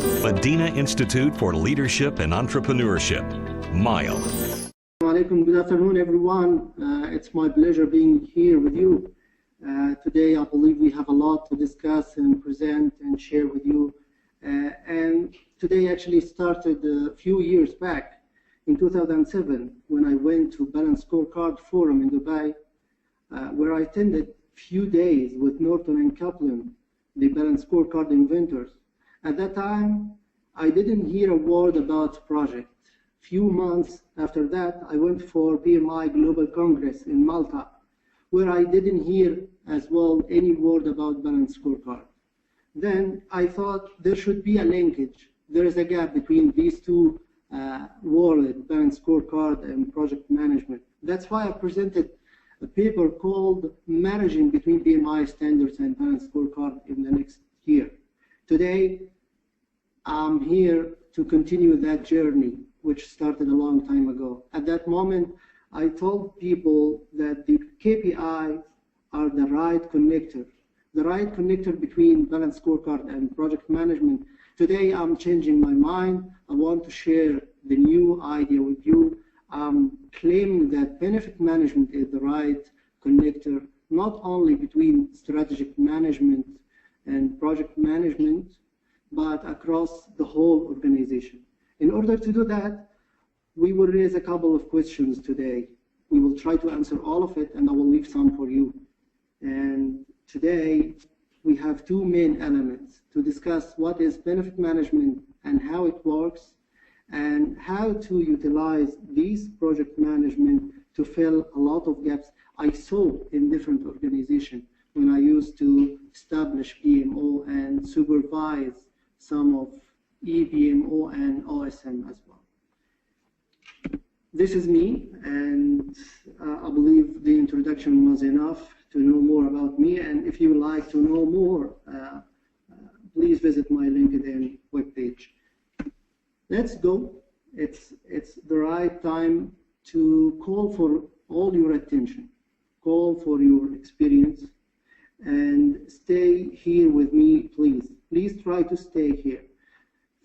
Medina Institute for Leadership and Entrepreneurship, MILE. Good afternoon, everyone. It's my pleasure being here with you. Today, I believe we have a lot to discuss and present and share with you. And today actually started a few years back in 2007 when I went to Balanced Scorecard Forum in Dubai, where I attended a few days with Norton and Kaplan, the Balanced Scorecard inventors. At that time, I didn't hear a word about project. Few months after that, I went for PMI Global Congress in Malta, where I didn't hear as well any word about Balanced Scorecard. Then I thought there should be a linkage. There is a gap between these two worlds, Balanced Scorecard and project management. That's why I presented a paper called Managing Between PMI Standards and Balanced Scorecard in the next year. Today, I'm here to continue that journey, which started a long time ago. At that moment, I told people that the KPIs are the right connector between Balanced Scorecard and project management. Today, I'm changing my mind. I want to share the new idea with you. I'm claiming that benefit management is the right connector, not only between strategic management and project management, but across the whole organization. In order to do that, we will raise a couple of questions today. We will try to answer all of it, and I will leave some for you. And today, we have two main elements to discuss what is benefit management and how it works, and how to utilize these project management to fill a lot of gaps I saw in different organizations when I used to establish PMO and supervise some of ePMO and OSM as well. This is me, and I believe the introduction was enough to know more about me. And if you would like to know more, please visit my LinkedIn webpage. Let's go. It's the right time to call for all your attention, call for your experience, and stay here with me, please. Please try to stay here.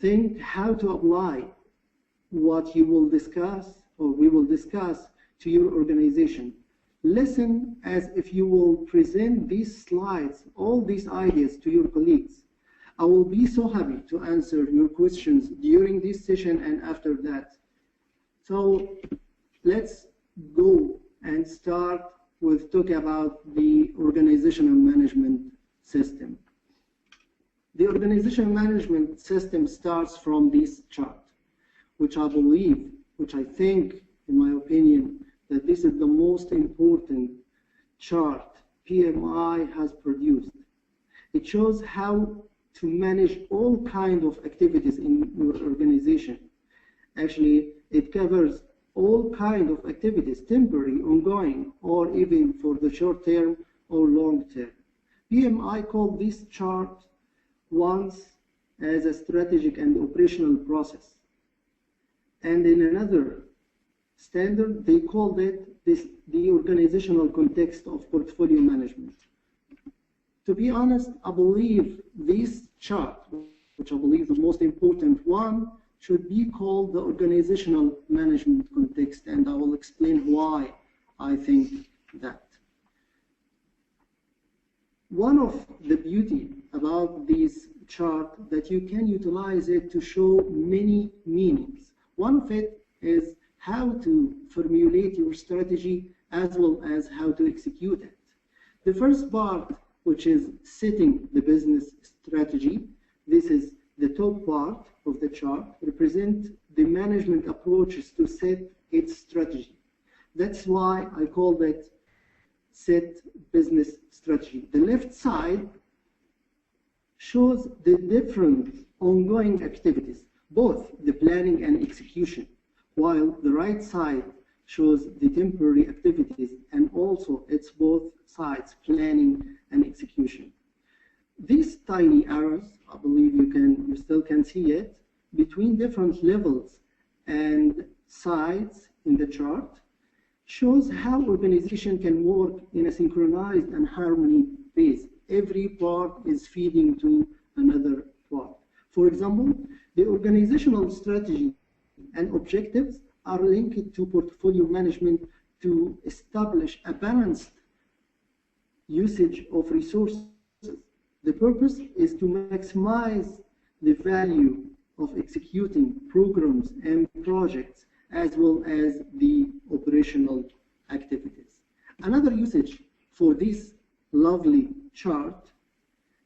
Think how to apply what you will discuss or we will discuss to your organization. Listen as if you will present these slides, all these ideas to your colleagues. I will be so happy to answer your questions during this session and after that. So let's go and start with talking about the organizational management system. The organizational management system starts from this chart, which I believe, which I think, in my opinion, that this is the most important chart PMI has produced. It shows how to manage all kinds of activities in your organization. Actually, it covers all kinds of activities, temporary, ongoing, or even for the short term or long term. PMI called this chart once as a strategic and operational process. And in another standard, they called it the organizational context of portfolio management. To be honest, I believe this chart, which I believe the most important one, should be called the organizational management context, and I will explain why I think that. One of the beauty about this chart that you can utilize it to show many meanings. One of it is how to formulate your strategy as well as how to execute it. The first part, which is setting the business strategy, this is the top part of the chart, represent the management approaches to set its strategy. That's why I call it set business strategy. The left side shows the different ongoing activities, both the planning and execution, while the right side shows the temporary activities, and also it's both sides, planning and execution. These tiny arrows, I believe you still can see it, between different levels and sides in the chart, shows how organization can work in a synchronized and harmony phase. Every part is feeding to another part. For example, The organizational strategy and objectives are linked to portfolio management to establish a balanced usage of resources. The purpose is to maximize the value of executing programs and projects as well as the operational activities. Another usage for this lovely chart,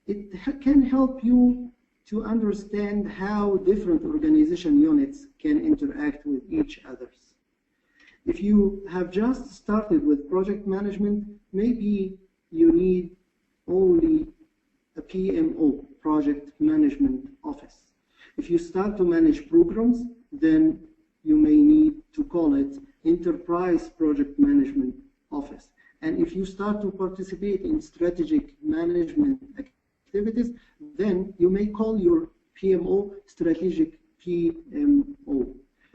it can help you to understand how different organization units can interact with each other. If you have just started with project management, maybe you need only a PMO, Project Management Office. If you start to manage programs, then you may need to call it Enterprise Project Management Office. And if you start to participate in strategic management activities, then you may call your PMO Strategic PMO.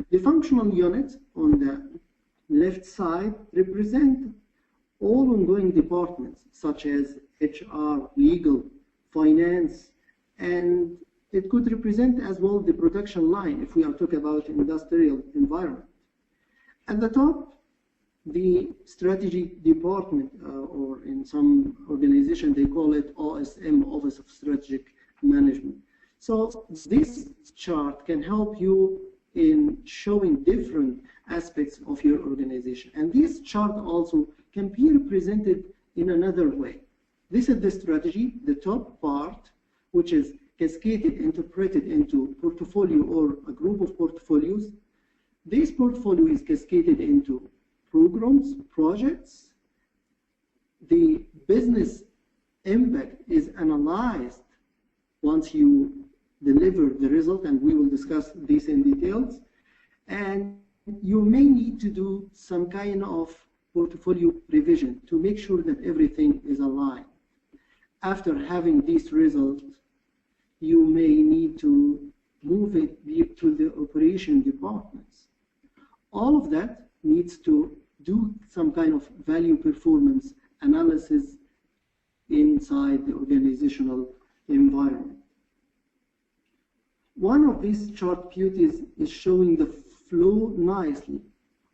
The functional units on the left side represent all ongoing departments such as HR, legal, finance, and it could represent as well the production line if we are talking about industrial environment. At the top, the strategy department, or in some organization they call it OSM, Office of Strategic Management. So this chart can help you in showing different aspects of your organization. And this chart also can be represented in another way. This is the strategy, the top part, which is cascaded, interpreted into portfolio or a group of portfolios. This portfolio is cascaded into programs, projects. The business impact is analyzed once you deliver the result, and we will discuss this in details. And you may need to do some kind of portfolio revision to make sure that everything is aligned. After having these results, you may need to move it to the operation departments. All of that needs to do some kind of value performance analysis inside the organizational environment. One of these chart beauties is showing the flow nicely.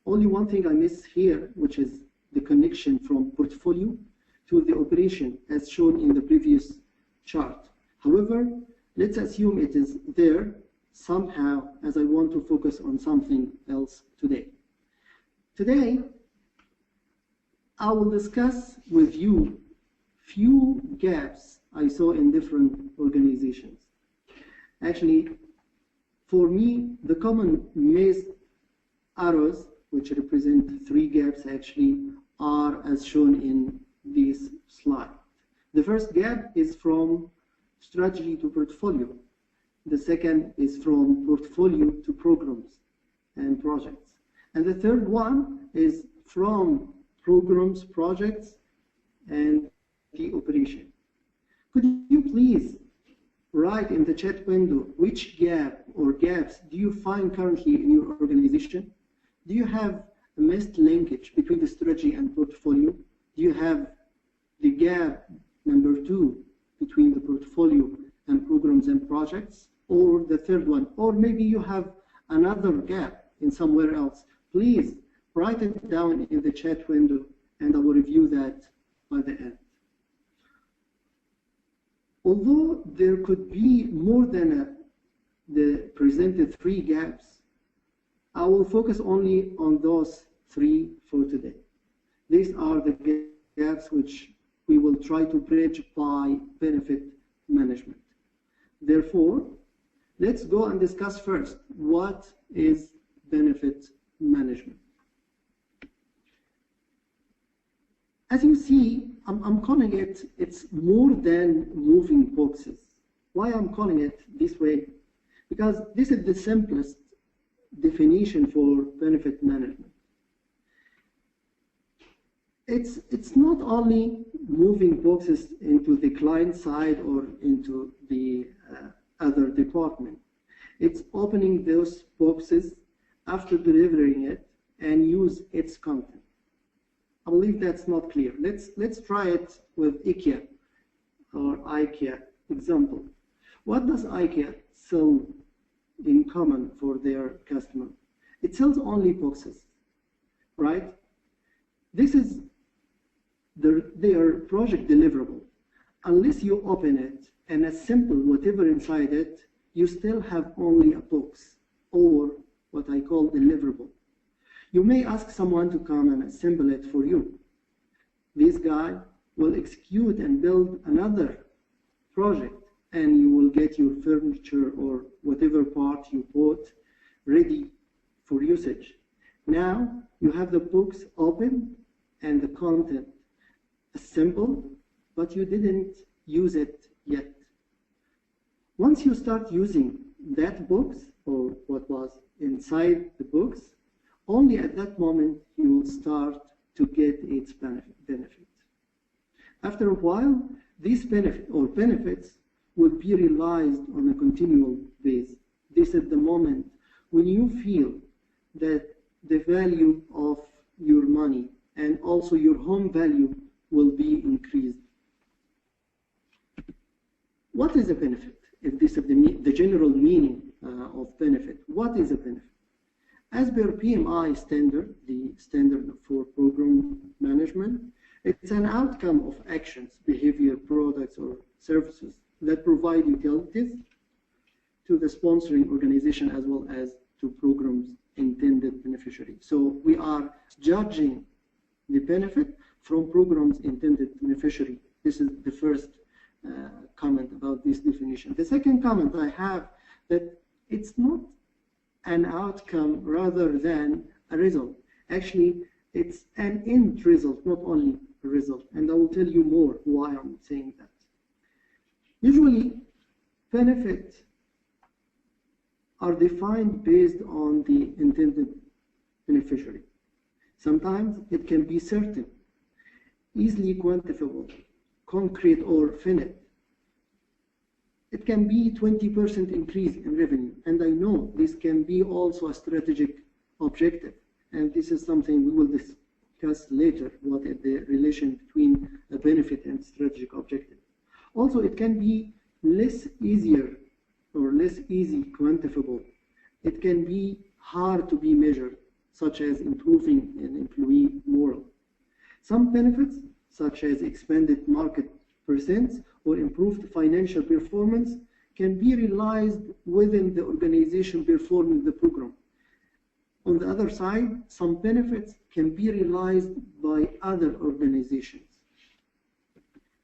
Only one thing I miss here, which is the connection from portfolio to the operation as shown in the previous chart. However, let's assume it is there somehow, as I want to focus on something else today. Today, I will discuss with you few gaps I saw in different organizations. Actually, for me, the common missed arrows, which represent 3 gaps actually, are as shown in this slide. The first gap is from strategy to portfolio. The second is from portfolio to programs and projects. And the third one is from programs, projects, and the operation. Could you please write in the chat window which gap or gaps do you find currently in your organization? Do you have a missed linkage between the strategy and portfolio? Do you have the gap number 2 between the portfolio and programs and projects? Or the third one? Or maybe you have another gap in somewhere else. Please write it down in the chat window and I will review that by the end. Although there could be more than the presented 3 gaps, I will focus only on those 3 for today. These are the gaps which we will try to bridge by benefit management. Therefore, let's go and discuss first what is benefit management. As you see, I'm calling it, it's more than moving boxes. Why I'm calling it this way? Because this is the simplest definition for benefit management. It's not only moving boxes into the client side or into the other department. It's opening those boxes after delivering it and use its content. I believe that's not clear. Let's try it with IKEA or IKEA example. What does IKEA sell in common for their customer. It sells only boxes, right? This is their project deliverable. Unless you open it and assemble whatever inside it, you still have only a box, or what I call deliverable. You may ask someone to come and assemble it for you. This guy will execute and build another project, and you will get your furniture or whatever part you bought ready for usage. Now you have the books open and the content assembled, but you didn't use it yet. Once you start using that books or what was inside the books, only at that moment you will start to get its benefit. After a while, these benefits will be realized on a continual basis. This is the moment when you feel that the value of your money and also your home value will be increased. What is a benefit? If this is the general meaning of benefit, what is a benefit? As per PMI standard, the standard for program management, it's an outcome of actions, behavior, products, or services that provide utilities to the sponsoring organization as well as to programs' intended beneficiary. So we are judging the benefit from programs' intended beneficiary. This is the first comment about this definition. The second comment I have that it's not an outcome rather than a result. Actually, it's an end result, not only a result. And I will tell you more why I'm saying that. Usually, benefits are defined based on the intended beneficiary. Sometimes it can be certain, easily quantifiable, concrete or finite. It can be 20% increase in revenue, and I know this can be also a strategic objective, and this is something we will discuss later, what is the relation between a benefit and strategic objective. Also, it can be less easier or less easy quantifiable. It can be hard to be measured, such as improving an employee morale. Some benefits, such as expanded market presence or improved financial performance, can be realized within the organization performing the program. On the other side, some benefits can be realized by other organizations.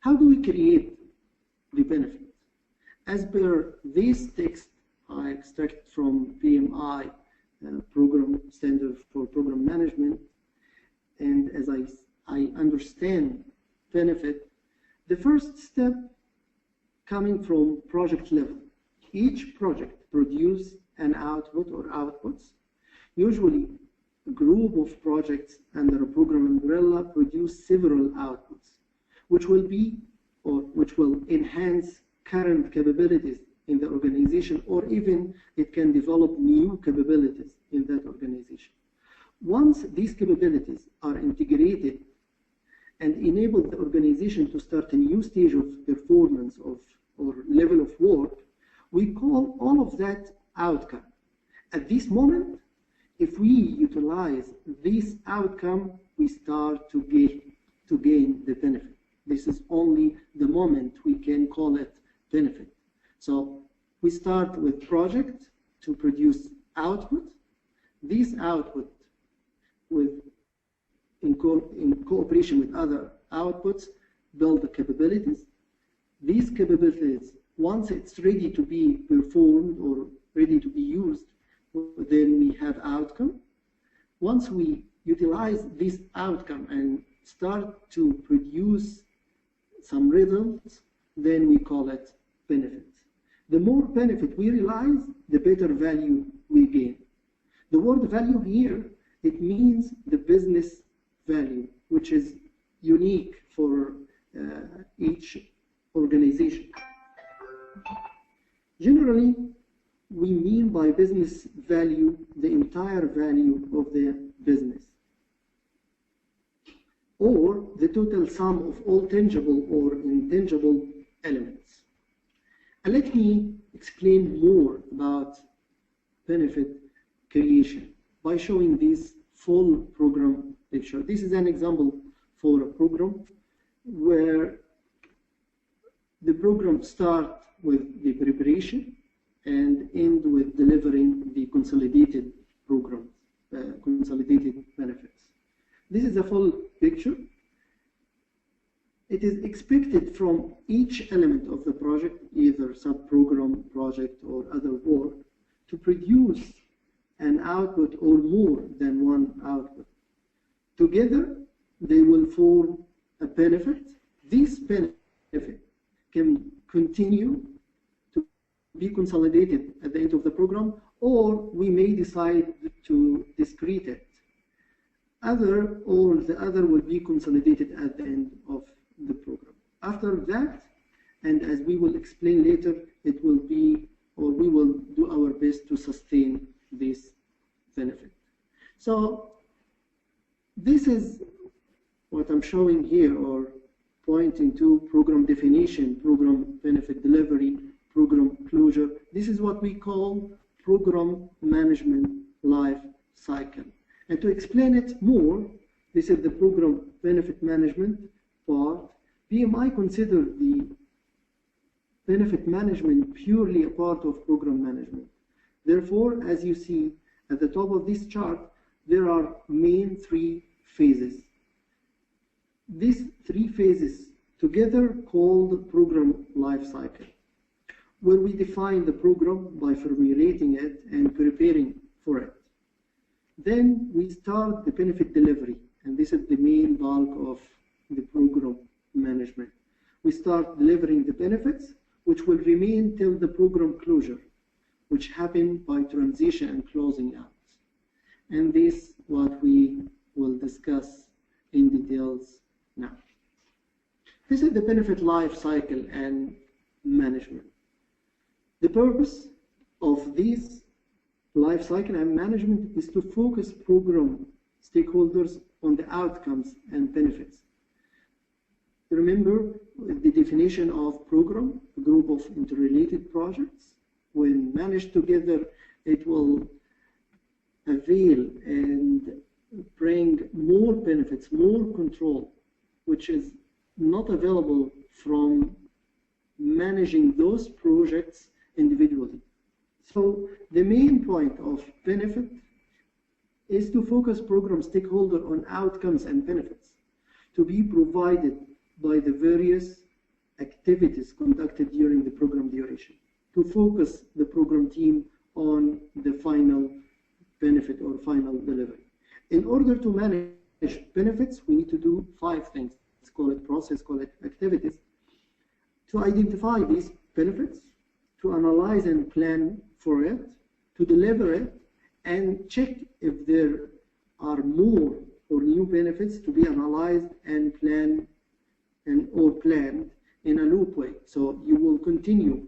How do we create the benefit? As per this text I extract from PMI program standard for program management, and as I understand benefit, the first step coming from project level. Each project produces an output or outputs. Usually, a group of projects under a program umbrella produce several outputs, which will enhance current capabilities in the organization, or even it can develop new capabilities in that organization. Once these capabilities are integrated and enable the organization to start a new stage of performance or level of work, we call all of that outcome. At this moment, if we utilize this outcome, we start to gain the benefit. This is only the moment we can call it benefit. So we start with project to produce output. This output, in cooperation with other outputs, build the capabilities. These capabilities, once it's ready to be performed or ready to be used, then we have outcome. Once we utilize this outcome and start to produce some results, then we call it benefit. The more benefit we realize, the better value we gain. The word value here, it means the business value, which is unique for each organization. Generally, we mean by business value the entire value of the business, or the total sum of all tangible or intangible elements. And let me explain more about benefit creation by showing this full program picture. This is an example for a program where the program starts with the preparation and end with delivering the consolidated program, consolidated benefits. This is a full picture. It is expected from each element of the project, either sub-program, project, or other work, to produce an output or more than one output. Together, they will form a benefit. This benefit can continue to be consolidated at the end of the program, or we may decide to discrete it. The other will be consolidated at the end of the program. After that, and as we will explain later, it will be, or we will do our best to sustain this benefit. So this is what I'm showing here, or pointing to: program definition, program benefit delivery, program closure. This is what we call program management life cycle. And to explain it more, this is the program benefit management part. PMI consider the benefit management purely a part of program management. Therefore, as you see at the top of this chart, there are main three phases. These three phases together called program life cycle, where we define the program by formulating it and preparing for it. Then we start the benefit delivery, and this is the main bulk of the program management. We start delivering the benefits, which will remain till the program closure, which happen by transition and closing out. And this is what we will discuss in details now. This is the benefit life cycle and management. The purpose of this life cycle and management is to focus program stakeholders on the outcomes and benefits. Remember the definition of program: a group of interrelated projects. When managed together, it will avail and bring more benefits, more control, which is not available from managing those projects individually. So the main point of benefit is to focus program stakeholder on outcomes and benefits to be provided by the various activities conducted during the program duration, to focus the program team on the final benefit or final delivery. In order to manage benefits, we need to do 5 things. Let's call it process, call it activities. To identify these benefits, to analyze and plan for it, to deliver it, and check if there are more or new benefits to be analyzed and planned in a loop way. So you will continue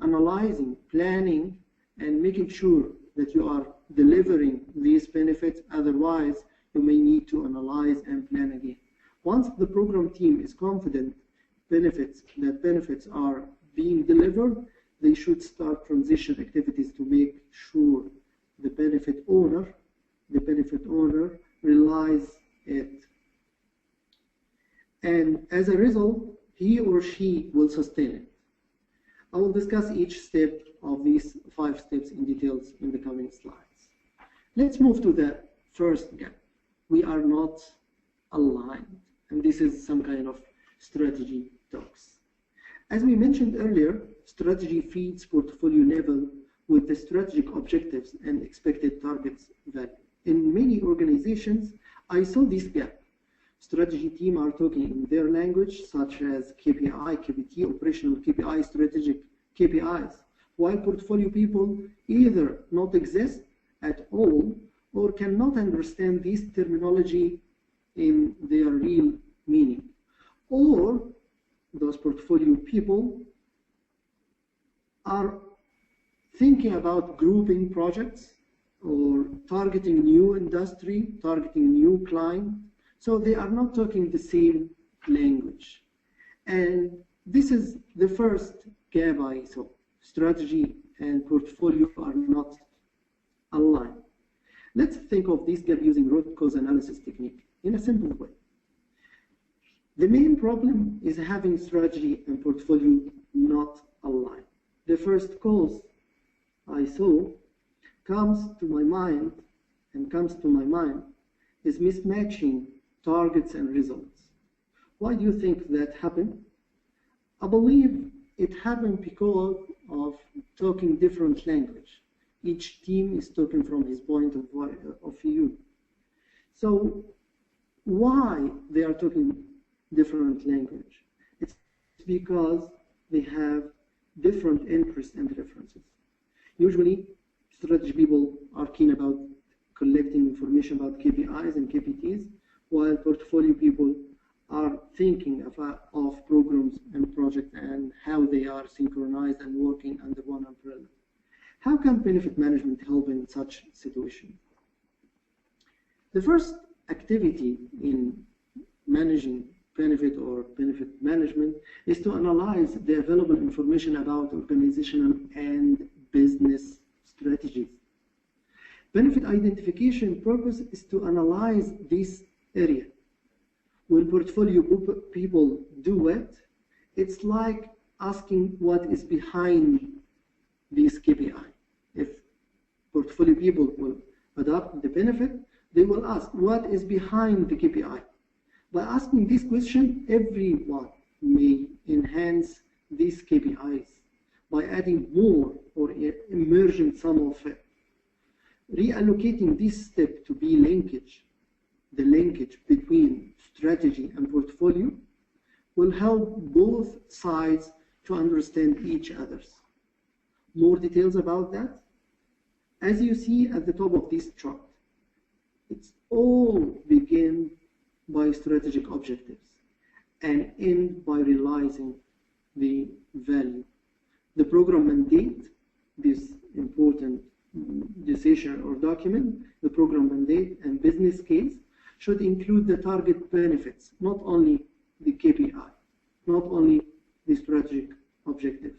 analyzing, planning, and making sure that you are delivering these benefits. Otherwise, you may need to analyze and plan again. Once the program team is confident that benefits are being delivered, they should start transition activities to make sure the benefit owner realizes it. And as a result, he or she will sustain it. I will discuss each step of these 5 steps in details in the coming slides. Let's move to the first gap. We are not aligned, and this is some kind of strategy talks. As we mentioned earlier, strategy feeds portfolio level with the strategic objectives and expected targets value. In many organizations, I saw this gap. Strategy team are talking in their language, such as KPI, KPT, operational KPI, strategic KPIs, while portfolio people either not exist at all or cannot understand this terminology in their real meaning. Or those portfolio people are thinking about grouping projects or targeting new industry, targeting new client. So they are not talking the same language. And this is the first gap I saw. Strategy and portfolio are not aligned. Let's think of this gap using root cause analysis technique in a simple way. The main problem is having strategy and portfolio not aligned. The first cause I saw comes to my mind is mismatching targets and results. Why do you think that happened? I believe it happened because of talking different language. Each team is talking from his point of view. So why they are talking different language? It's because they have different interests and references. Usually, strategy people are keen about collecting information about KPIs and KPTs, while portfolio people are thinking of programs and projects and how they are synchronized and working under one umbrella. How can benefit management help in such situation? The first activity in managing benefit or benefit management is to analyze the available information about organizational and business strategies. Benefit identification purpose is to analyze this area. When portfolio people do it, it's like asking what is behind this KPI. If portfolio people will adopt the benefit, they will ask what is behind the KPI. By asking this question, everyone may enhance these KPIs by adding more or emerging some of it. Reallocating this step to be linkage, the linkage between strategy and portfolio, will help both sides to understand each other's. More details about that? As you see at the top of this chart, it's all begin by strategic objectives and end by realizing the value. The program mandate, this important decision or document, the program mandate and business case should include the target benefits, not only the KPI, not only the strategic objectives.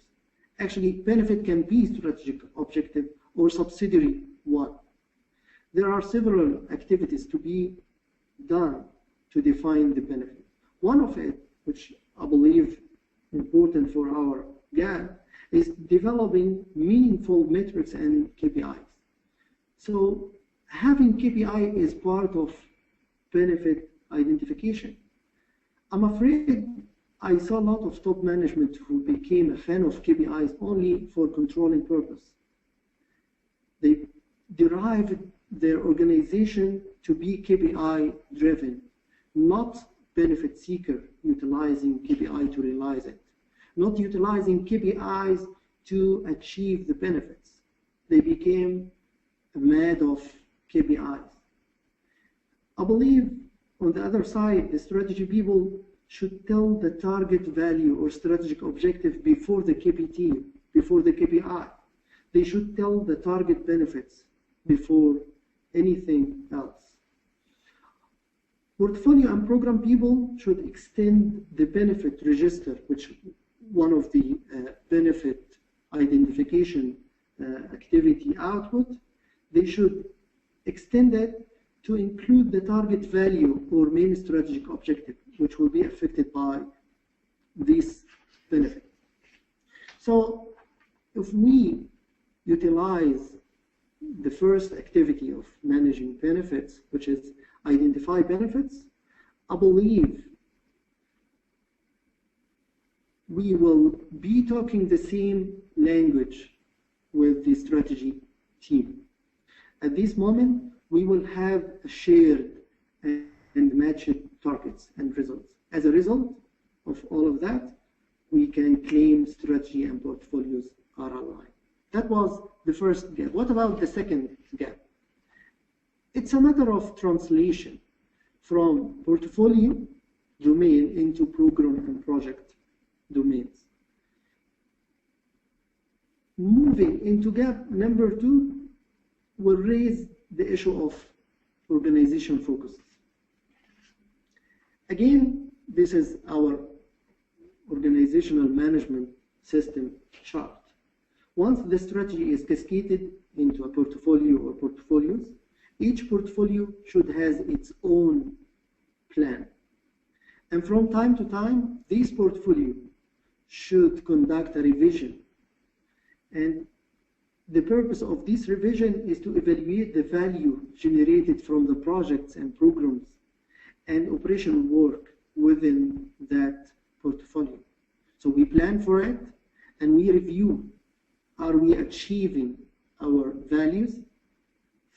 Actually, benefit can be strategic objective or subsidiary one. There are several activities to be done to define the benefit. One of it, which I believe important for our gap, is developing meaningful metrics and KPIs. So having KPI is part of benefit identification. I'm afraid I saw a lot of top management who became a fan of KPIs only for controlling purpose. They derived their organization to be KPI driven, not benefit seeker utilizing KPI to realize it, not utilizing KPIs to achieve the benefits. They became mad of KPIs. I believe on the other side, the strategy people should tell the target value or strategic objective before the KPT, before the KPI. They should tell the target benefits before anything else. Portfolio and program people should extend the benefit register, which one of the benefit identification activity output. They should extend it to include the target value or main strategic objective, which will be affected by this benefit. So if we utilize the first activity of managing benefits, which is identify benefits, I believe we will be talking the same language with the strategy team. At this moment, we will have shared and matched targets and results. As a result of all of that, we can claim strategy and portfolios are aligned. That was the first gap. What about the second gap? It's a matter of translation from portfolio domain into program and project domains. Moving into gap number 2 will raise the issue of organization focus. Again, this is our organizational management system chart. Once the strategy is cascaded into a portfolio or portfolios, each portfolio should have its own plan. And from time to time, these portfolios should conduct a revision. And the purpose of this revision is to evaluate the value generated from the projects and programs and operational work within that portfolio. So we plan for it and we review, are we achieving our values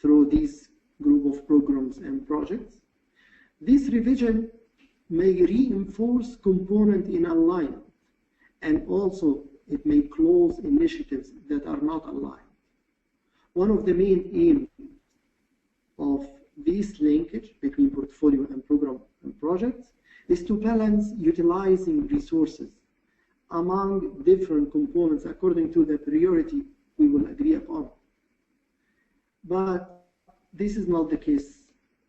through this group of programs and projects? This revision may reinforce component in alignment, and also it may close initiatives that are not aligned. One of the main aims of this linkage between portfolio and program and projects is to balance utilizing resources among different components according to the priority we will agree upon. But this is not the case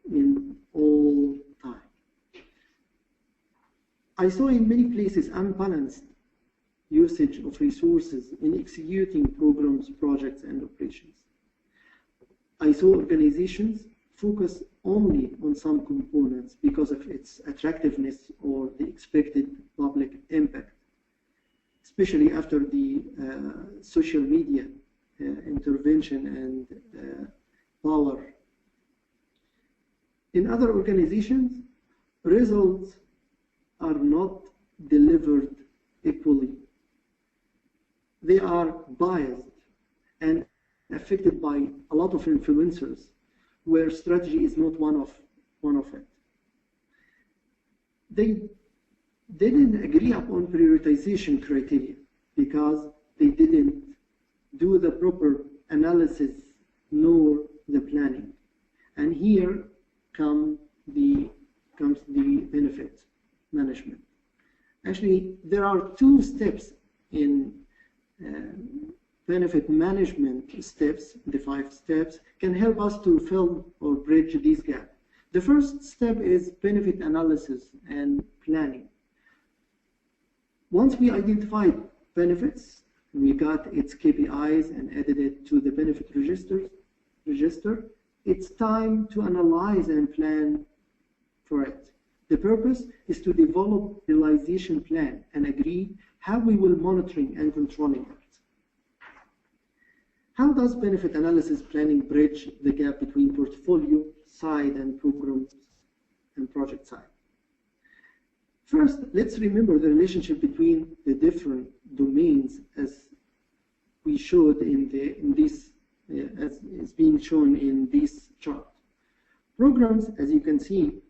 in all time. I saw in many places unbalanced usage of resources in executing programs, projects, and operations. I saw organizations focus only on some components because of its attractiveness or the expected public impact, especially after the social media intervention and power. In other organizations, results are not delivered equally. They are biased and affected by a lot of influencers, where strategy is not one of it. They didn't agree upon prioritization criteria because they didn't do the proper analysis nor the planning. And here comes the benefit management. Actually, there are two steps in benefit management steps. The 5 steps can help us to fill or bridge this gap. The first step is benefit analysis and planning. Once we identified benefits, we got its KPIs and added it to the benefit register, it's time to analyze and plan for it. The purpose is to develop a realization plan and agree how we will monitoring and controlling it. How does benefit analysis planning bridge the gap between portfolio side and programs and project side? First, let's remember the relationship between the different domains as we showed in this, as is being shown in this chart. Programs, as you can see,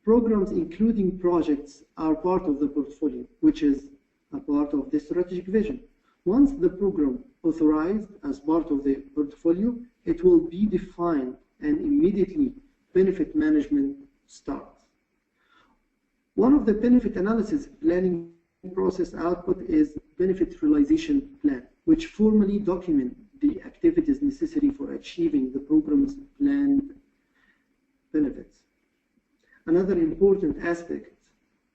programs including projects are part of the portfolio, which is a part of the strategic vision. Once the program authorized as part of the portfolio, it will be defined and immediately benefit management starts. One of the benefit analysis planning process output is benefit realization plan, which formally document the activities necessary for achieving the program's planned benefits. Another important aspect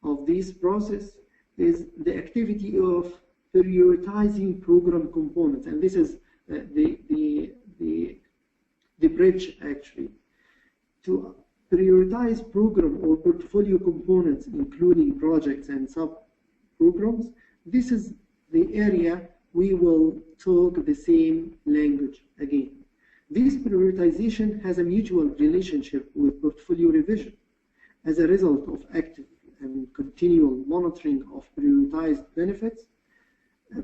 of this process is the activity of prioritizing program components, and this is the bridge actually. To prioritize program or portfolio components, including projects and sub-programs, this is the area we will talk the same language again. This prioritization has a mutual relationship with portfolio revision. As a result of active and continual monitoring of prioritized benefits,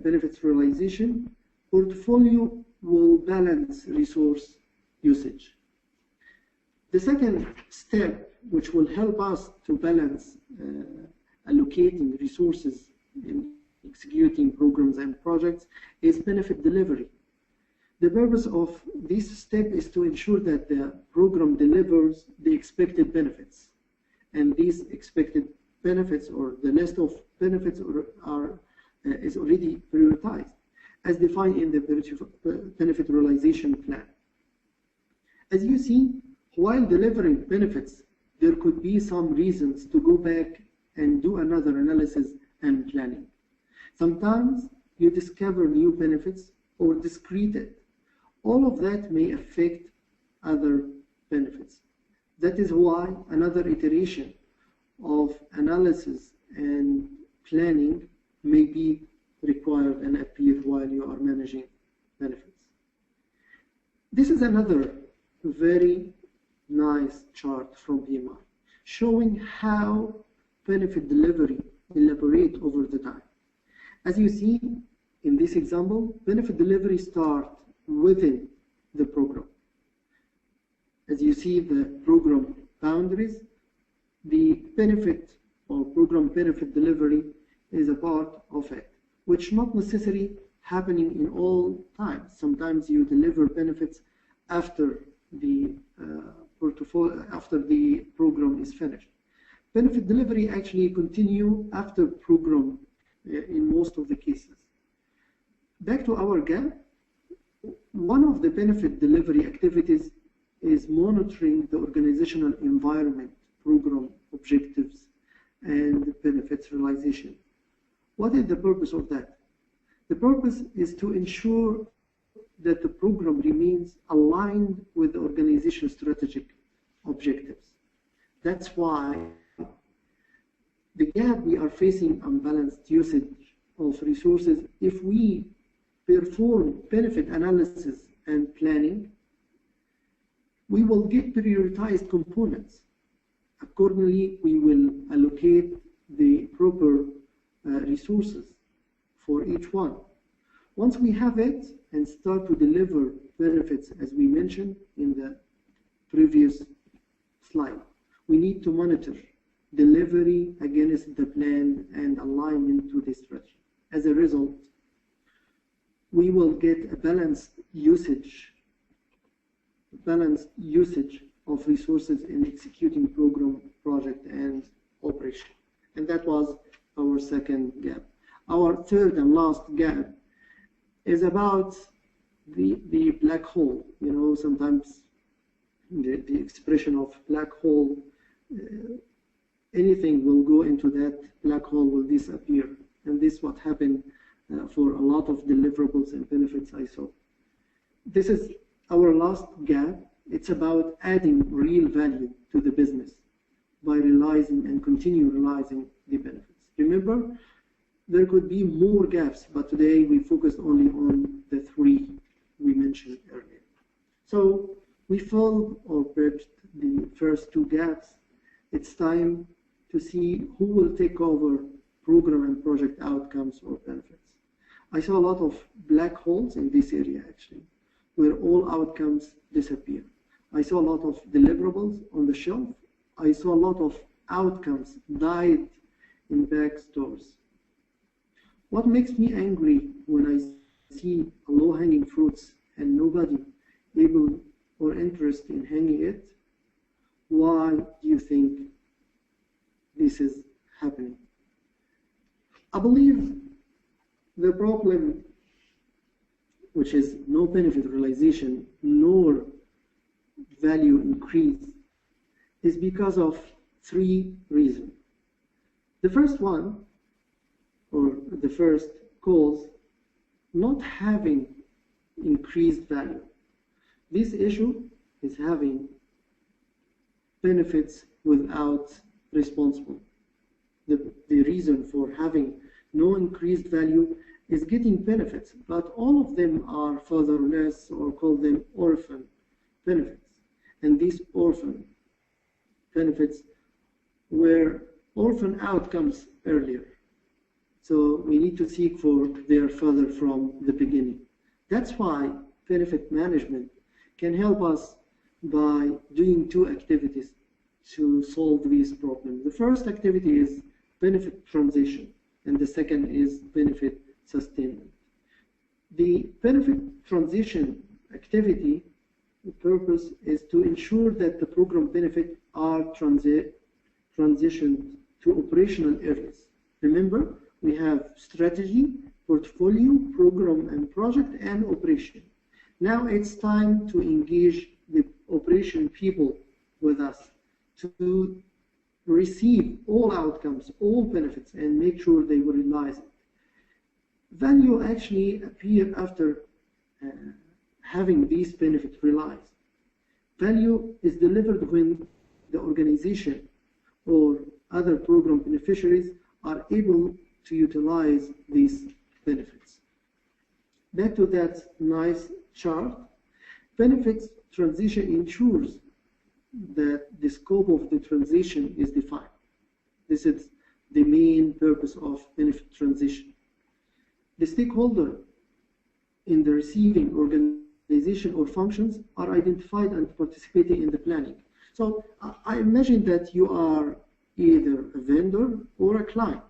benefits realization, portfolio will balance resource usage. The second step, which will help us to balance allocating resources in executing programs and projects, is benefit delivery. The purpose of this step is to ensure that the program delivers the expected benefits. And these expected benefits, or the list of benefits, is already prioritized, as defined in the benefit realization plan. As you see, while delivering benefits, there could be some reasons to go back and do another analysis and planning. Sometimes you discover new benefits or discrete it, all of that may affect other benefits. That is why another iteration of analysis and planning may be required and appear while you are managing benefits. This is another very nice chart from PMI showing how benefit delivery elaborate over the time. As you see in this example, benefit delivery starts within the program. As you see the program boundaries, the benefit or program benefit delivery is a part of it, which not necessarily happening in all times. Sometimes you deliver benefits after the portfolio, after the program is finished. Benefit delivery actually continue after program in most of the cases. Back to our gap, one of the benefit delivery activities is monitoring the organizational environment, program objectives, and benefits realization. What is the purpose of that? The purpose is to ensure that the program remains aligned with the organization's strategic objectives. That's why the gap we are facing unbalanced usage of resources. If we perform benefit analysis and planning, we will get prioritized components. Accordingly, we will allocate the proper resources for each one. Once we have it and start to deliver benefits, as we mentioned in the previous slide, we need to monitor delivery against the plan and alignment to the strategy. As a result, we will get a balanced usage of resources in executing program, project, and operation. And that was our second gap. Our third and last gap is about the black hole. You know, sometimes the expression of black hole, anything will go into that black hole will disappear. And this is what happened for a lot of deliverables and benefits I saw. This is our last gap. It's about adding real value to the business by realizing and continue realizing the benefits. Remember, there could be more gaps, but today we focused only on the three we mentioned earlier. So we filled or bridged the first two gaps. It's time to see who will take over program and project outcomes or benefits. I saw a lot of black holes in this area actually, where all outcomes disappear. I saw a lot of deliverables on the shelf. I saw a lot of outcomes died in back stores. What makes me angry when I see low-hanging fruits and nobody able or interested in hanging it? Why do you think this is happening? I believe the problem, which is no benefit realization nor value increase, is because of three reasons. The first one, or the first cause, not having increased value. This issue is having benefits without responsible. The reason for having no increased value is getting benefits, but all of them are fatherless, or call them orphan benefits. And these orphan benefits were orphan outcomes earlier. So we need to seek for their father from the beginning. That's why benefit management can help us by doing two activities to solve these problems. The first activity is benefit transition, and the second is benefit sustainment. The benefit transition activity, the purpose is to ensure that the program benefit are transitioned to operational areas. Remember, we have strategy, portfolio, program and project, and operation. Now it's time to engage the operation people with us to receive all outcomes, all benefits, and make sure they will realize it. Value actually appear after having these benefits realized. Value is delivered when the organization or other program beneficiaries are able to utilize these benefits. Back to that nice chart, benefits transition ensures that the scope of the transition is defined. This is the main purpose of benefit transition. The stakeholder in the receiving organization or functions are identified and participating in the planning. So I imagine that you are either a vendor or a client.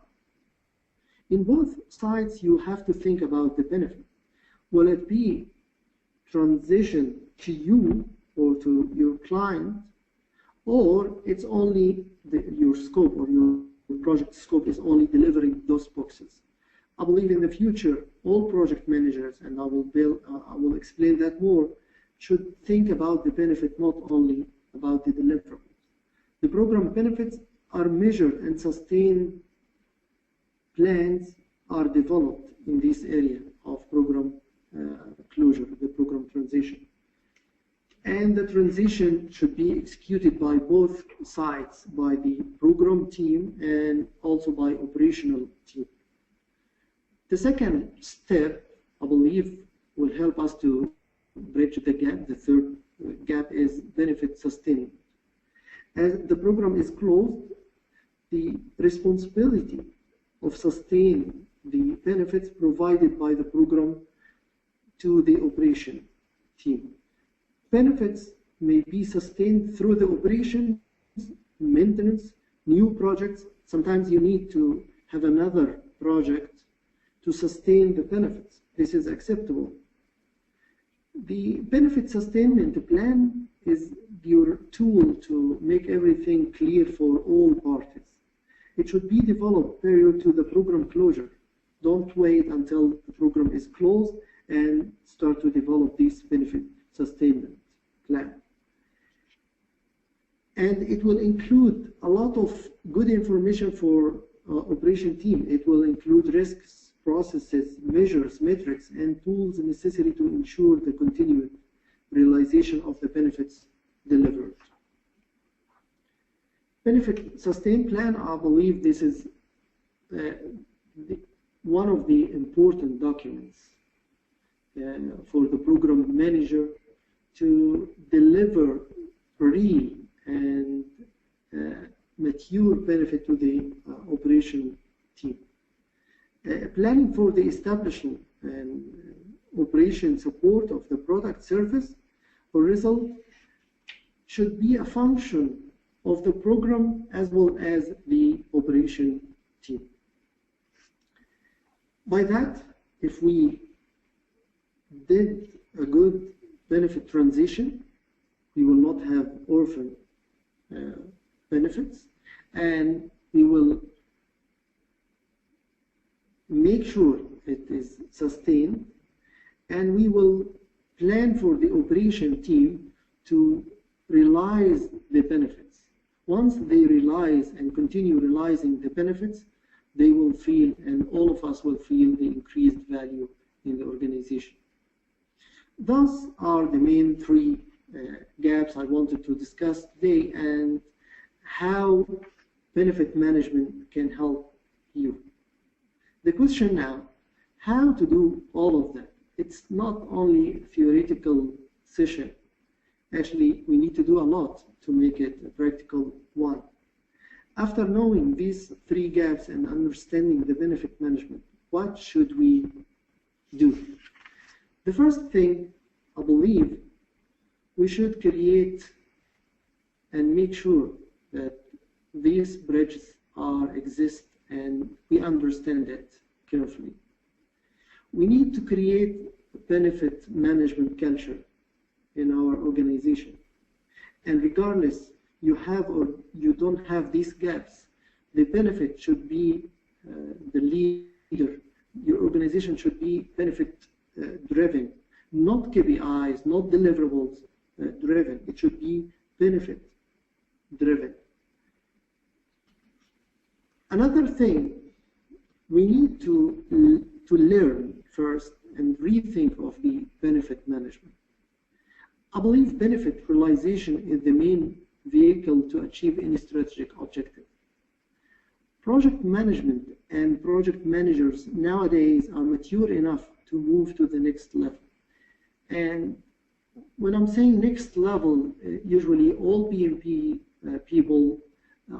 In both sides, you have to think about the benefit. Will it be transition to you or to your client, or it's only your scope or your project scope is only delivering those boxes? I believe in the future, all project managers, and I will explain that more, should think about the benefit not only about the deliverables. The program benefits are measured and sustained. Plans are developed in this area of program closure, the program transition. And the transition should be executed by both sides, by the program team and also by operational team. The second step, I believe, will help us to bridge the gap. The third gap is benefit sustainment. As the program is closed, the responsibility of sustaining the benefits provided by the program to the operation team. Benefits may be sustained through the operations, maintenance, new projects. Sometimes you need to have another project to sustain the benefits. This is acceptable. The benefit sustainment plan is your tool to make everything clear for all parties. It should be developed prior to the program closure. Don't wait until the program is closed and start to develop this benefit sustainment plan. And it will include a lot of good information for operation team. It will include risks, processes, measures, metrics, and tools necessary to ensure the continued realization of the benefits delivered. Benefit sustain plan, I believe this is one of the important documents for the program manager to deliver real and mature benefit to the operation team. Planning for the establishment and operation support of the product, service, or result should be a function of the program as well as the operation team. By that, if we did a good benefit transition, we will not have orphan benefits, and we will make sure it is sustained, and we will plan for the operation team to realize the benefits. Once they realize and continue realizing the benefits, they will feel, and all of us will feel, the increased value in the organization. Those are the main three gaps I wanted to discuss today, and how benefit management can help you. The question now, how to do all of that? It's not only a theoretical session. Actually, we need to do a lot to make it a practical one. After knowing these three gaps and understanding the benefit management, what should we do? The first thing, I believe, we should create and make sure that these bridges exist and we understand it carefully. We need to create a benefit management culture in our organization. And regardless you have or you don't have these gaps, the benefit should be the leader. Your organization should be benefit driven, not KPIs, not deliverables driven. It should be benefit driven. Another thing, we need to learn first and rethink of the benefit management. I believe benefit realization is the main vehicle to achieve any strategic objective. Project management and project managers nowadays are mature enough to move to the next level. And when I'm saying next level, usually all PMP people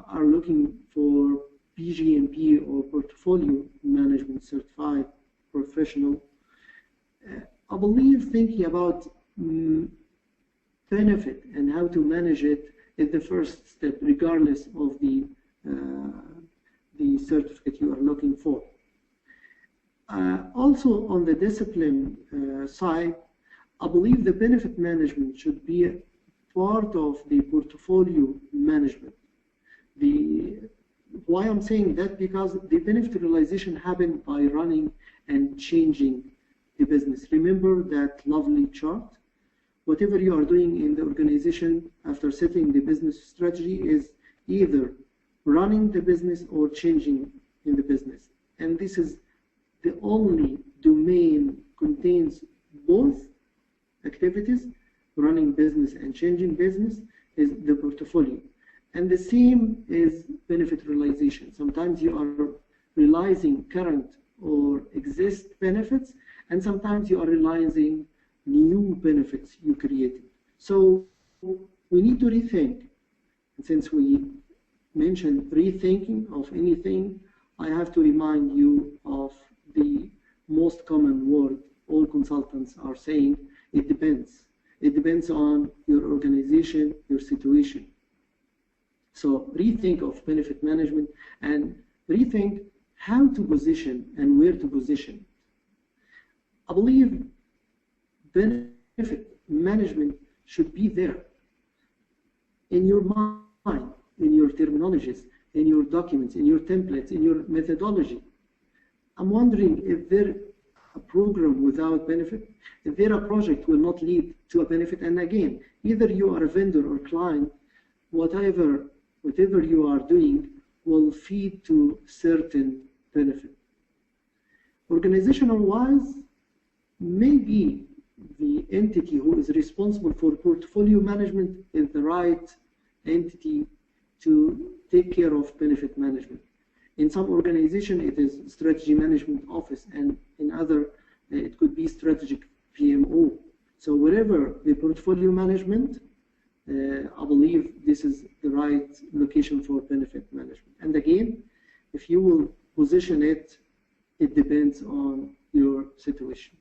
are looking for PGMP or Portfolio Management Certified Professional. I believe thinking about benefit and how to manage it is the first step, regardless of the certificate you are looking for. Also, on the discipline side, I believe the benefit management should be a part of the portfolio management. Why I'm saying that, because the benefit realization happened by running and changing the business. Remember that lovely chart? Whatever you are doing in the organization after setting the business strategy is either running the business or changing in the business. And this is the only domain contains both activities, running business and changing business, is the portfolio. And the same is benefit realization. Sometimes you are realizing current or exist benefits, and sometimes you are realizing new benefits you created. So we need to rethink. And since we mentioned rethinking of anything, I have to remind you of the most common word all consultants are saying: it depends. It depends on your organization, your situation. So rethink of benefit management and rethink how to position and where to position. I believe benefit management should be there in your mind, in your terminologies, in your documents, in your templates, in your methodology. I'm wondering if there a program without benefit, if there a project will not lead to a benefit. And again, either you are a vendor or client, whatever you are doing will feed to certain benefit. Organizational wise, maybe the entity who is responsible for portfolio management is the right entity to take care of benefit management. In some organization, it is strategy management office, and in other, it could be strategic PMO. So wherever the portfolio management, I believe this is the right location for benefit management. And again, if you will position it, it depends on your situation.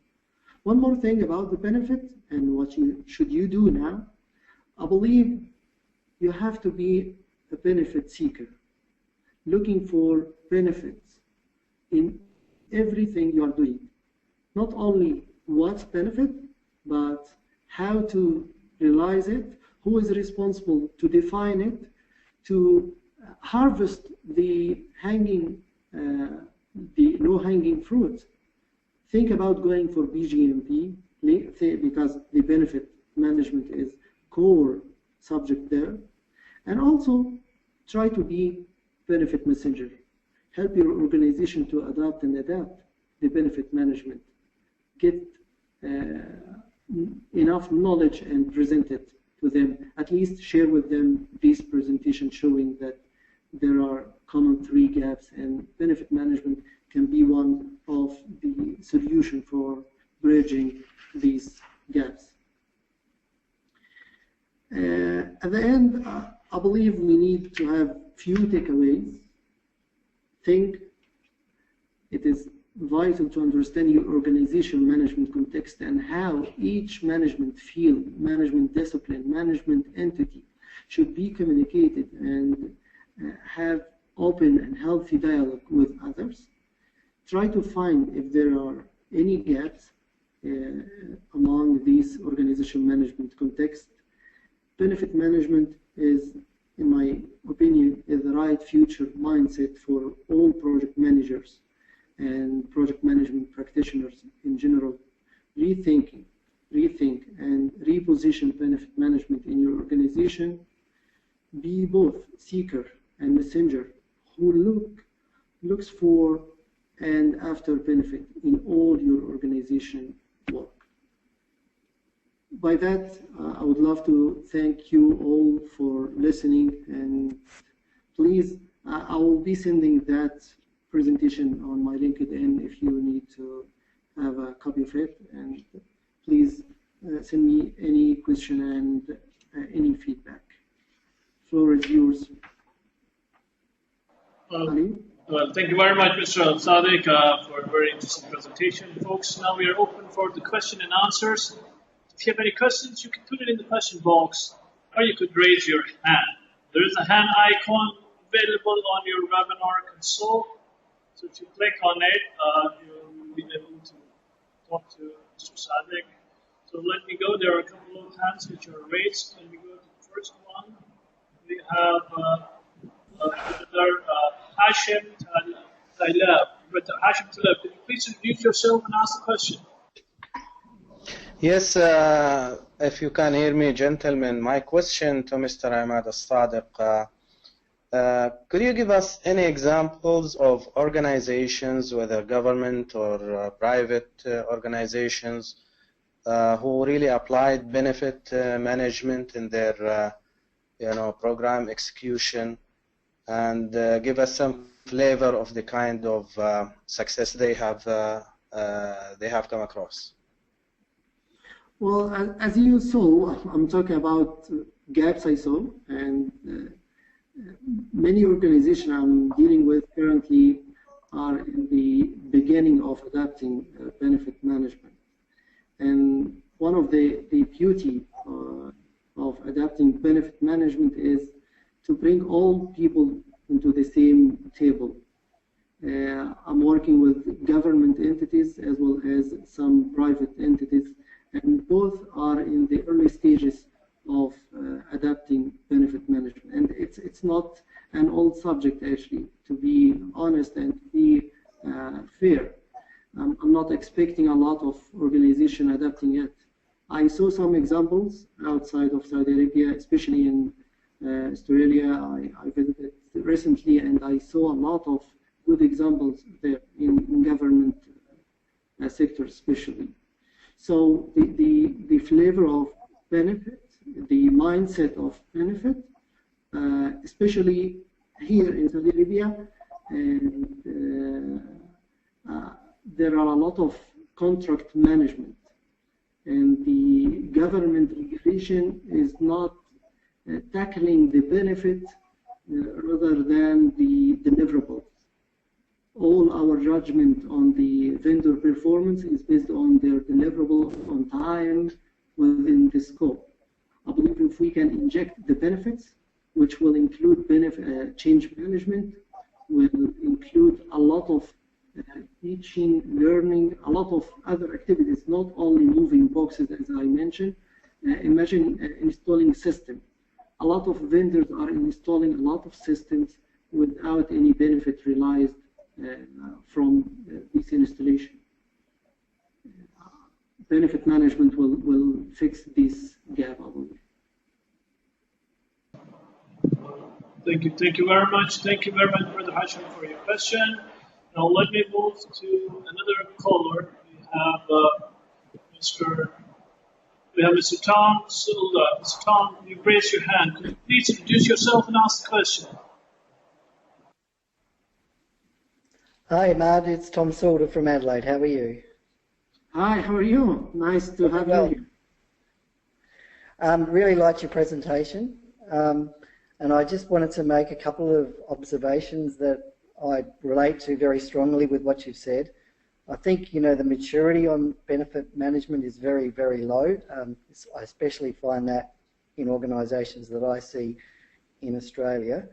One more thing about the benefit and what should you do now. I believe you have to be a benefit seeker, looking for benefits in everything you are doing. Not only what's benefit, but how to realize it, who is responsible to define it, to harvest the low-hanging fruit. Think about going for BGMP, because the benefit management is core subject there. And also try to be benefit messenger. Help your organization to adopt and adapt the benefit management. Get enough knowledge and present it to them. At least share with them this presentation showing that there are common 3 gaps, and benefit management can be one of the solution for bridging these gaps. At the end, I believe we need to have few takeaways. Think it is vital to understand your organization management context and how each management field, management discipline, management entity should be communicated and have open and healthy dialogue with others. Try to find if there are any gaps among these organization management context. Benefit management is, in my opinion, is the right future mindset for all project managers and project management practitioners in general. Rethink and reposition benefit management in your organization. Be both seeker and messenger who looks for and after benefit in all your organization work. By that, I would love to thank you all for listening, and please, I will be sending that presentation on my LinkedIn if you need to have a copy of it, and please send me any question and any feedback. Floor is yours. Well, thank you very much, Mr. Alsadeq, for a very interesting presentation. Folks, now we are open for the question and answers. If you have any questions, you can put it in the question box, or you could raise your hand. There is a hand icon available on your webinar console. So if you click on it, you'll be able to talk to Mr. Alsadeq. So let me go. There are a couple of hands which are raised. Let me go to the first one. We have Hashim Talab. Hashim Talab, can you please introduce yourself and ask the question? Yes, if you can hear me, gentlemen, my question to Mr. Imad Alsadeq, could you give us any examples of organizations, whether government or private organizations, who really applied benefit management in their program execution, and give us some flavor of the kind of success they have come across? Well, as you saw, I'm talking about gaps I saw, and many organizations I'm dealing with currently are in the beginning of adapting benefit management. And one of the beauty of adapting benefit management is to bring all people into the same table. I'm working with government entities as well as some private entities, and both are in the early stages of adapting benefit management. And it's not an old subject, actually, to be honest and to be fair. I'm not expecting a lot of organization adapting it. I saw some examples outside of Saudi Arabia, especially in Australia. I visited recently, and I saw a lot of good examples there in government sector especially. So the flavor of benefit, the mindset of benefit, especially here in Saudi Arabia, and there are a lot of contract management, and the government regulation is not tackling the benefit rather than the deliverables. All our judgment on the vendor performance is based on their deliverable on time within the scope. I believe if we can inject the benefits, which will include change management, will include a lot of teaching, learning, a lot of other activities, not only moving boxes as I mentioned. Imagine installing a system. A lot of vendors are installing a lot of systems without any benefit realized from this installation. Benefit management will fix this gap, I believe. Thank you very much. Thank you very much, Brother Hashim, for your question. Now let me move to another caller. We have Mr. Tom Silva. Mr. Tom, you raised your hand. Could you please introduce yourself and ask the question? Hi, Imad. It's Tom Silva from Adelaide. How are you? Hi, how are you? Nice to have you here. Really liked your presentation, and I just wanted to make a couple of observations that I relate to very strongly with what you've said. I think, the maturity on benefit management is very, very low. I especially find that in organisations that I see in Australia.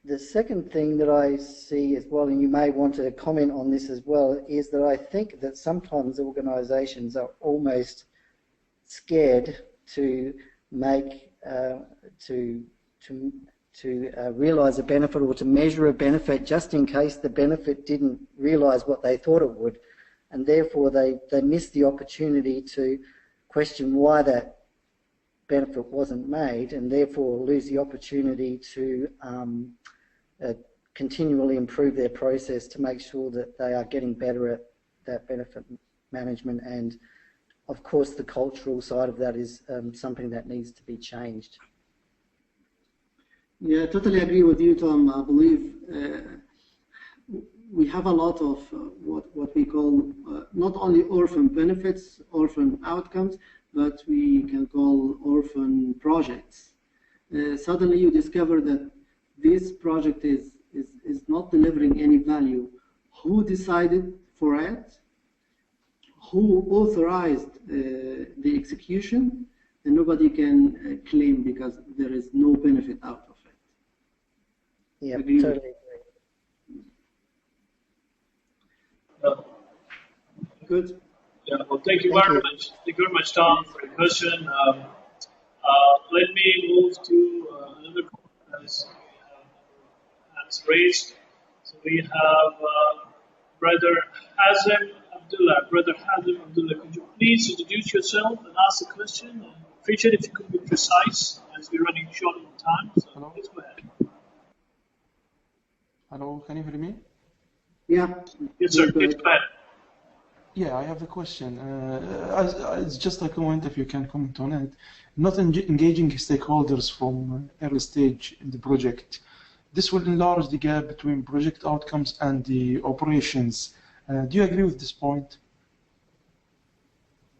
The second thing that I see as well, and you may want to comment on this as well, is that I think that sometimes organisations are almost scared to make to realise a benefit or to measure a benefit just in case the benefit didn't realise what they thought it would, and therefore they miss the opportunity to question why that benefit wasn't made, and therefore lose the opportunity to continually improve their process to make sure that they are getting better at that benefit management. And of course, the cultural side of that is something that needs to be changed. Yeah, totally agree with you, Tom. I believe we have a lot of what we call not only orphan benefits, orphan outcomes, but we can call orphan projects. Suddenly you discover that this project is not delivering any value. Who decided for it? Who authorized the execution? And nobody can claim because there is no benefit out of it. Yeah, totally agree. Good. Yeah, well, thank you very much. Thank you very much, Tom, for the question. Let me move to another question that is hands raised. So we have Brother Hazem Abdullah. Brother Hazem Abdullah, could you please introduce yourself and ask the question? Appreciate if you could be precise, as we're running short on time. So Hello? please go ahead. Hello, can you hear me? Yeah. Yes, sir. Please go ahead. Yeah, I have the question. It's just a comment, if you can comment on it. Not engaging stakeholders from early stage in the project. This will enlarge the gap between project outcomes and the operations. Do you agree with this point?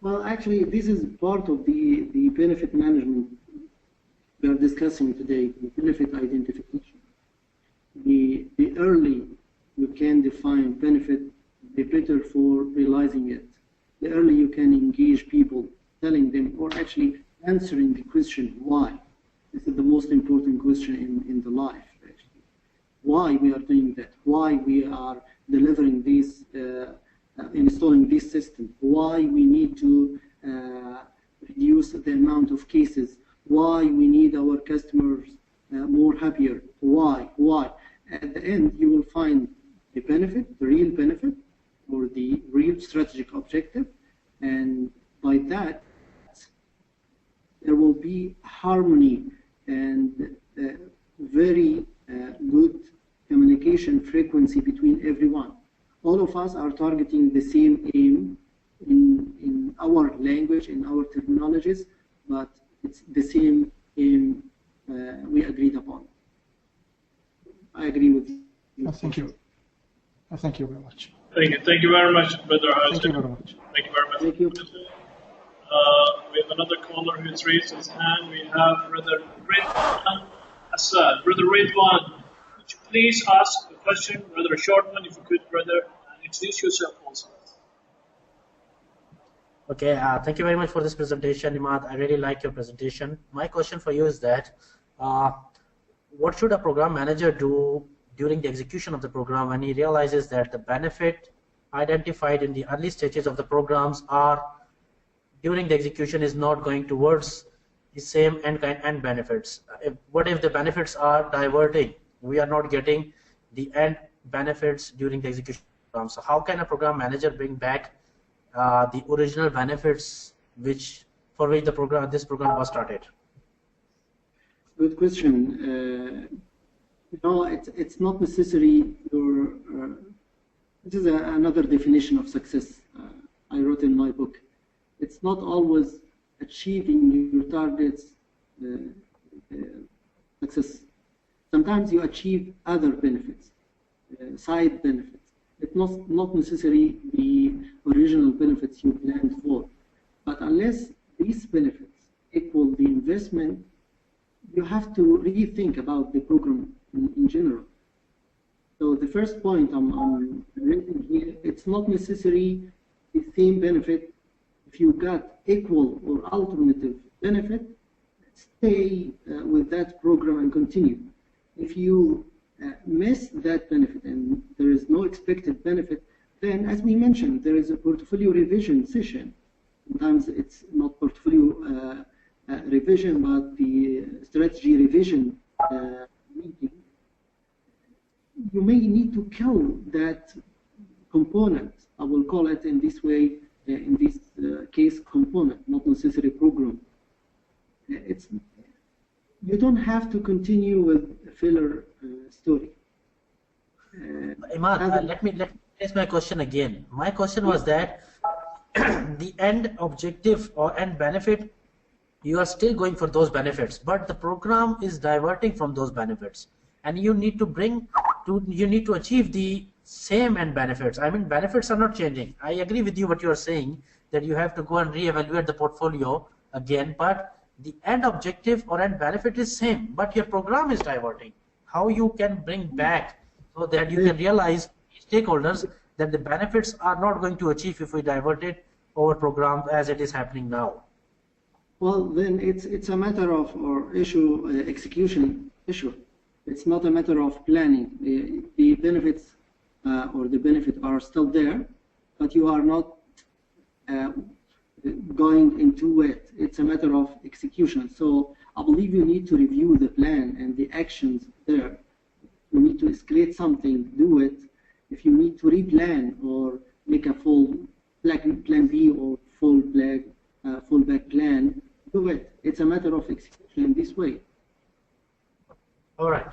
Well, actually, this is part of the benefit management we are discussing today, the benefit identification. The early you can define benefit, the better for realizing it. The early you can engage people, telling them, or actually answering the question, why? This is the most important question in the life, actually. Why we are doing that? Why we are delivering this, installing this system? Why we need to reduce the amount of cases? Why we need our customers more happier? Why? Why? At the end, you will find the benefit, the real benefit, or the real strategic objective, and by that, there will be harmony and very good communication frequency between everyone. All of us are targeting the same aim in our language, in our terminologies, but it's the same aim we agreed upon. I agree with you. Thank you. Thank you very much. Thank you very much, Brother Hazem. Thank you very much. Thank you very much. Thank you. We have another caller who's raised his hand. We have Brother Redwan Assad. Brother Redwan, could you please ask the question, rather a short one, if you could, brother, and introduce yourself also. Okay, thank you very much for this presentation, Imad. I really like your presentation. My question for you is that, what should a program manager do during the execution of the program when he realizes that the benefit identified in the early stages of the programs are during the execution is not going towards the same end benefits? What if the benefits are diverting? We are not getting the end benefits during the execution program. So how can a program manager bring back the original benefits for which this program was started? Good question. It's not necessary this is another definition of success I wrote in my book. It's not always achieving your targets success. Sometimes you achieve other benefits, side benefits. It's not necessarily the original benefits you planned for. But unless these benefits equal the investment, you have to rethink about the program in general. So the first point I'm raising here, it's not necessarily the same benefit. If you got equal or alternative benefit, stay with that program and continue. If you miss that benefit and there is no expected benefit, then as we mentioned, there is a portfolio revision session. Sometimes it's not portfolio revision, but the strategy revision meeting. You may need to kill that component. I will call it in this way, in this case, component, not necessarily program. You don't have to continue with a filler story. Imad, let me raise my question again. My question was that the end objective or end benefit, you are still going for those benefits, but the program is diverting from those benefits, and you need to achieve the same end benefits. I mean, benefits are not changing. I agree with you what you are saying, that you have to go and reevaluate the portfolio again, but the end objective or end benefit is same, but your program is diverting. How you can bring back so that you can realize, stakeholders, that the benefits are not going to achieve if we divert it over program as it is happening now? Well, then it's a matter of execution issue. It's not a matter of planning. The benefits or the benefit are still there, but you are not going into it. It's a matter of execution. So I believe you need to review the plan and the actions there. You need to escalate something, do it. If you need to replan or make a full plan B or fallback plan, do it. It's a matter of execution in this way. All right,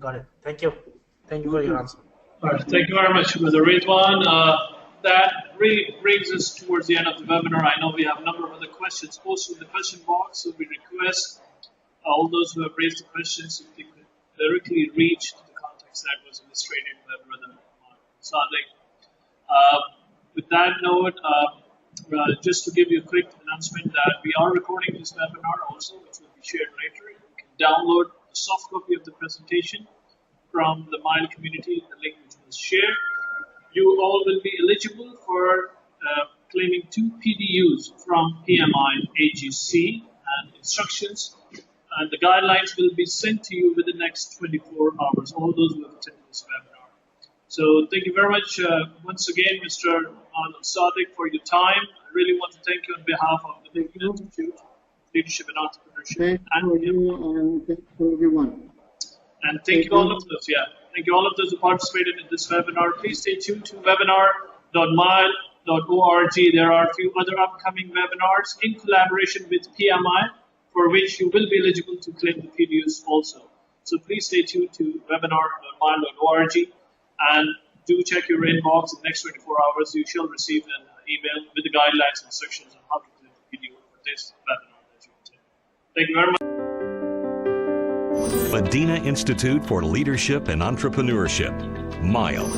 got it. Thank you. Thank you for your answer. All right, thank you very much for the Ridwan. That really brings us towards the end of the webinar. I know we have a number of other questions posted in the question box, so we request all those who have raised the questions if they could directly reach to the context that was illustrated by Brother Alsadeq. With that note, just to give you a quick announcement that we are recording this webinar also, which will be shared later. You can download a soft copy of the presentation from the MILE community, the link which was shared. You all will be eligible for claiming 2 PDUs from PMI AGC, and instructions and the guidelines will be sent to you within the next 24 hours, all those who have attended this webinar. So thank you very much once again, Mr. Imad Alsadeq, for your time. I really want to thank you on behalf of the Lincoln Institute, Leadership and Entrepreneurship. Thank you, and thank you for everyone. And thank you all of those, Thank you all of those who participated in this webinar. Please stay tuned to webinar.mile.org. There are a few other upcoming webinars in collaboration with PMI, for which you will be eligible to claim the PDUs also. So please stay tuned to webinar.mile.org and do check your inbox in the next 24 hours. You shall receive an email with the guidelines and instructions on how to claim the PDU for this webinar that you attend. Thank you very much. Medina Institute for Leadership and Entrepreneurship, MILE.